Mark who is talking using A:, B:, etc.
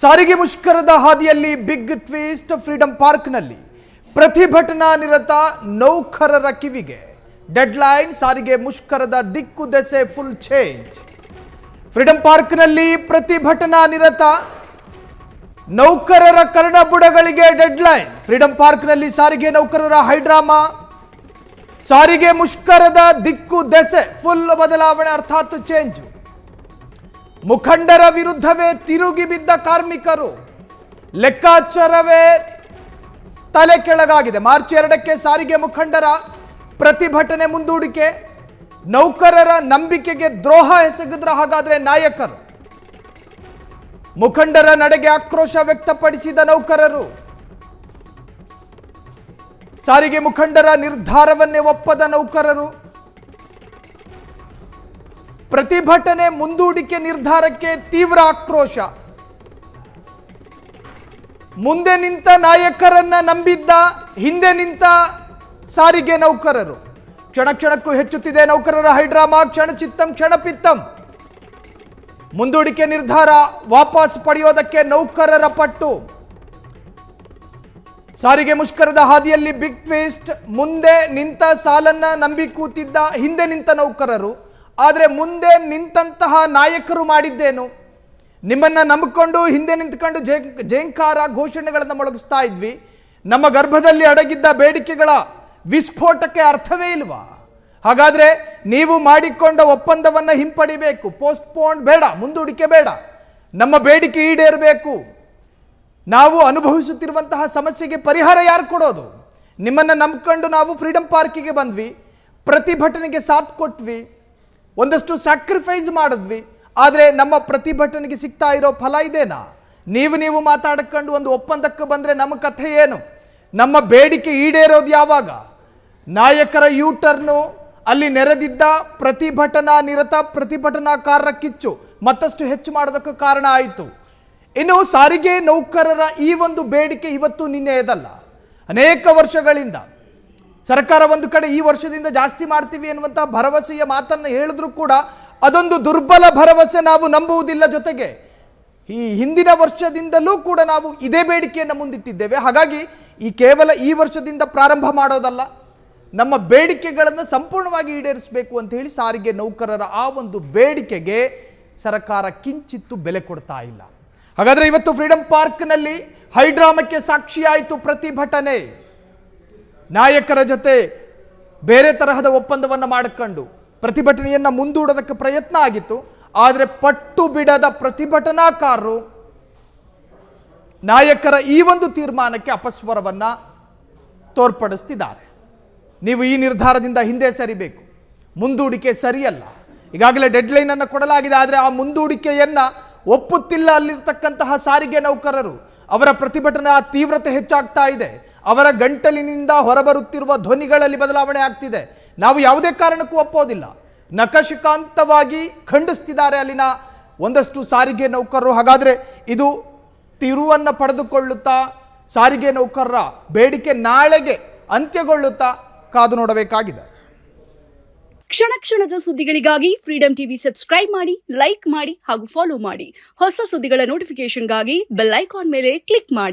A: ಸಾರಿಗೆ ಮುಷ್ಕರದ ಹಾದಿಯಲ್ಲಿ big twist. Freedom ಪಾರ್ಕ್ನಲ್ಲಿ ಪ್ರತಿಭಟನಾ ನಿರತ ನೌಕರರ ಕಿವಿಗೆ ಡೆಡ್ಲೈನ್. ಸಾರಿಗೆ ಮುಷ್ಕರದ ದಿಕ್ಕು ದೆಸೆ ಫುಲ್ ಚೇಂಜ್. ಫ್ರೀಡಂ ಪಾರ್ಕ್ನಲ್ಲಿ ಪ್ರತಿಭಟನಾ ನಿರತ ನೌಕರರ ಕರ್ಣಬುಡಗಳಿಗೆ ಡೆಡ್ಲೈನ್. ಫ್ರೀಡಂ ಪಾರ್ಕ್ನಲ್ಲಿ ಸಾರಿಗೆ ನೌಕರರ ಹೈಡ್ರಾಮಾ. ಸಾರಿಗೆ ಮುಷ್ಕರದ ದಿಕ್ಕು ದೆಸೆ ಫುಲ್ ಬದಲಾವಣೆ, ಅರ್ಥಾತ್ ಚೇಂಜ್. ಮುಖಂಡರ ವಿರುದ್ಧವೇ ತಿರುಗಿ ಬಿದ್ದ ಕಾರ್ಮಿಕರು. ಲೆಕ್ಕಾಚಾರವೇ ತಲೆ ಕೆಳಗಾಗಿದೆ. ಮಾರ್ಚ್ 2ಕ್ಕೆ ಸಾರಿಗೆ ಮುಖಂಡರ ಪ್ರತಿಭಟನೆ ಮುಂದೂಡಿಕೆ. ನೌಕರರ ನಂಬಿಕೆಗೆ ದ್ರೋಹ ಎಸಗಿದ್ರ ಹಾಗಾದ್ರೆ ನಾಯಕರು. ಮುಖಂಡರ ನಡೆಗೆ ಆಕ್ರೋಶ ವ್ಯಕ್ತಪಡಿಸಿದ ನೌಕರರು. ಸಾರಿಗೆ ಮುಖಂಡರ ನಿರ್ಧಾರವನ್ನೇ ಒಪ್ಪದ ನೌಕರರು. ಪ್ರತಿಭಟನೆ ಮುಂದೂಡಿಕೆ ನಿರ್ಧಾರಕ್ಕೆ ತೀವ್ರ ಆಕ್ರೋಶ. ಮುಂದೆ ನಿಂತ ನಾಯಕರನ್ನ ನಂಬಿದ್ದ ಹಿಂದೆ ನಿಂತ ಸಾರಿಗೆ ನೌಕರರು. ಕ್ಷಣ ಕ್ಷಣಕ್ಕೂ ಹೆಚ್ಚುತ್ತಿದೆ ನೌಕರರ ಹೈಡ್ರಾಮಾ. ಕ್ಷಣಚಿತ್ತಂ ಕ್ಷಣಪಿತ್ತಂ. ಮುಂದೂಡಿಕೆ ನಿರ್ಧಾರ ವಾಪಸ್ ಪಡೆಯೋದಕ್ಕೆ ನೌಕರರ ಪಟ್ಟು. ಸಾರಿಗೆ ಮುಷ್ಕರದ ಹಾದಿಯಲ್ಲಿ ಬಿಗ್ ಟ್ವಿಸ್ಟ್. ಮುಂದೆ ನಿಂತ ಸಾಲನ್ನ ನಂಬಿ ಕೂತಿದ್ದ ಹಿಂದೆ ನಿಂತ ನೌಕರರು. ಆದರೆ ಮುಂದೆ ನಿಂತಹ ನಾಯಕರು ಮಾಡಿದ್ದೇನು? ನಿಮ್ಮನ್ನ ನಂಬಿಕೊಂಡು ಹಿಂದೆ ನಿಂತ್ಕೊಂಡು ಜೇಂಕಾರ ಘೋಷಣೆಗಳನ್ನು ಮೊಳಗಿಸ್ತಾ ಇದ್ವಿ. ನಮ್ಮ ಗರ್ಭದಲ್ಲಿ ಅಡಗಿದ್ದ ಬೇಡಿಕೆಗಳ ವಿಸ್ಫೋಟಕ್ಕೆ ಅರ್ಥವೇ ಇಲ್ವಾ? ಹಾಗಾದ್ರೆ ನೀವು ಮಾಡಿಕೊಂಡ ಒಪ್ಪಂದವನ್ನು ಹಿಂಪಡಿಬೇಕು. ಪೋಸ್ಟ್ಪೋನ್ ಬೇಡ, ಮುಂದೂಡಿಕೆ ಬೇಡ. ನಮ್ಮ ಬೇಡಿಕೆ ಈಡೇರಬೇಕು. ನಾವು ಅನುಭವಿಸುತ್ತಿರುವಂತಹ ಸಮಸ್ಯೆಗೆ ಪರಿಹಾರ ಯಾರು ಕೊಡೋದು? ನಿಮ್ಮನ್ನು ನಂಬಿಕೊಂಡು ನಾವು ಫ್ರೀಡಂ ಪಾರ್ಕಿಗೆ ಬಂದ್ವಿ, ಪ್ರತಿಭಟನೆಗೆ ಸಾಥ್ ಕೊಟ್ವಿ, ಒಂದಷ್ಟು ಸ್ಯಾಕ್ರಿಫೈಸ್ ಮಾಡಿದ್ವಿ. ಆದರೆ ನಮ್ಮ ಪ್ರತಿಭಟನೆಗೆ ಸಿಗ್ತಾ ಇರೋ ಫಲ ಇದೇನಾ? ನೀವು ಮಾತಾಡ್ಕೊಂಡು ಒಂದು ಒಪ್ಪಂದಕ್ಕೆ ಬಂದರೆ ನಮ್ಮ ಕಥೆ ಏನು? ನಮ್ಮ ಬೇಡಿಕೆ ಈಡೇರೋದು ಯಾವಾಗ? ನಾಯಕರ ಯೂಟರ್ನು, ಅಲ್ಲಿ ನೆರೆದಿದ್ದ ಪ್ರತಿಭಟನಾ ನಿರತ ಪ್ರತಿಭಟನಾಕಾರರ ಕಿಚ್ಚು ಮತ್ತಷ್ಟು ಹೆಚ್ಚು ಮಾಡೋದಕ್ಕೆ ಕಾರಣ ಆಯಿತು. ಇನ್ನು ಸಾರಿಗೆ ನೌಕರರ ಈ ಒಂದು ಬೇಡಿಕೆ ಇವತ್ತು ನಿನ್ನೆಯದಲ್ಲ. ಅನೇಕ ವರ್ಷಗಳಿಂದ ಸರ್ಕಾರ ಒಂದು ಕಡೆ ಈ ವರ್ಷದಿಂದ ಜಾಸ್ತಿ ಮಾಡ್ತೀವಿ ಎನ್ನುವಂಥ ಭರವಸೆಯ ಮಾತನ್ನು ಹೇಳಿದ್ರು ಕೂಡ ಅದೊಂದು ದುರ್ಬಲ ಭರವಸೆ. ನಾವು ನಂಬುವುದಿಲ್ಲ. ಜೊತೆಗೆ ಈ ಹಿಂದಿನ ವರ್ಷದಿಂದಲೂ ಕೂಡ ನಾವು ಇದೇ ಬೇಡಿಕೆಯನ್ನು ಮುಂದಿಟ್ಟಿದ್ದೇವೆ. ಹಾಗಾಗಿ ಕೇವಲ ಈ ವರ್ಷದಿಂದ ಪ್ರಾರಂಭ ಮಾಡೋದಲ್ಲ, ನಮ್ಮ ಬೇಡಿಕೆಗಳನ್ನು ಸಂಪೂರ್ಣವಾಗಿ ಈಡೇರಿಸಬೇಕು ಅಂತ ಹೇಳಿ ಸಾರಿಗೆ ನೌಕರರ ಆ ಒಂದು ಬೇಡಿಕೆಗೆ ಸರ್ಕಾರ ಕಿಂಚಿತ್ತು ಬೆಲೆ ಕೊಡ್ತಾ ಇಲ್ಲ. ಹಾಗಾದರೆ ಇವತ್ತು ಫ್ರೀಡಂ ಪಾರ್ಕ್ನಲ್ಲಿ ಹೈಡ್ರಾಮಕ್ಕೆ ಸಾಕ್ಷಿಯಾಯಿತು ಪ್ರತಿಭಟನೆ. ನಾಯಕರ ಜೊತೆ ಬೇರೆ ತರಹದ ಒಪ್ಪಂದವನ್ನು ಮಾಡಿಕೊಂಡು ಪ್ರತಿಭಟನೆಯನ್ನು ಮುಂದೂಡೋದಕ್ಕೆ ಪ್ರಯತ್ನ ಆಗಿತ್ತು. ಆದರೆ ಪಟ್ಟು ಬಿಡದ ಪ್ರತಿಭಟನಾಕಾರರು ನಾಯಕರ ಈ ಒಂದು ತೀರ್ಮಾನಕ್ಕೆ ಅಪಸ್ವರವನ್ನು ತೋರ್ಪಡಿಸ್ತಿದ್ದಾರೆ. ನೀವು ಈ ನಿರ್ಧಾರದಿಂದ ಹಿಂದೆ ಸರಿಬೇಕು, ಮುಂದೂಡಿಕೆ ಸರಿಯಲ್ಲ. ಈಗಾಗಲೇ ಡೆಡ್ಲೈನ್ ಅನ್ನು ಕೊಡಲಾಗಿದೆ. ಆದರೆ ಆ ಮುಂದೂಡಿಕೆಯನ್ನು ಒಪ್ಪುತ್ತಿಲ್ಲ ಅಲ್ಲಿರ್ತಕ್ಕಂತಹ ಸಾರಿಗೆ ನೌಕರರು. ಅವರ ಪ್ರತಿಭಟನಾ ತೀವ್ರತೆ ಹೆಚ್ಚಾಗ್ತಾ ಇದೆ. ಅವರ ಗಂಟಲಿನಿಂದ ಹೊರಬರುತ್ತಿರುವ ಧ್ವನಿಗಳಲ್ಲಿ ಬದಲಾವಣೆ ಆಗ್ತಿದೆ. ನಾವು ಯಾವುದೇ ಕಾರಣಕ್ಕೂ ಒಪ್ಪೋದಿಲ್ಲ, ನಖಶಿಕಾಂತವಾಗಿ ಖಂಡಿಸ್ತಿದ್ದಾರೆ ಅಲ್ಲಿನ ಒಂದಷ್ಟು ಸಾರಿಗೆ ನೌಕರರು. ಹಾಗಾದರೆ ಇದು ತಿರುವನ್ನು ಪಡೆದುಕೊಳ್ಳುತ್ತಾ ಸಾರಿಗೆ ನೌಕರರ ಬೇಡಿಕೆ ನಾಳೆಗೆ ಅಂತ್ಯಗೊಳ್ಳುತ್ತಾ ಕಾದು ನೋಡಬೇಕಾಗಿದೆ.
B: ಕ್ಷಣ ಕ್ಷಣದ ಸುದ್ದಿಗಳಿಗಾಗಿ ಫ್ರೀಡಂ ಟಿವಿ ಸಬ್ಸ್ಕ್ರೈಬ್ ಮಾಡಿ, ಲೈಕ್ ಮಾಡಿ ಹಾಗೂ ಫಾಲೋ ಮಾಡಿ. ಹೊಸ ಸುದ್ದಿಗಳ ನೋಟಿಫಿಕೇಶನ್ಗಾಗಿ ಬೆಲ್ ಐಕಾನ್ ಮೇಲೆ ಕ್ಲಿಕ್ ಮಾಡಿ.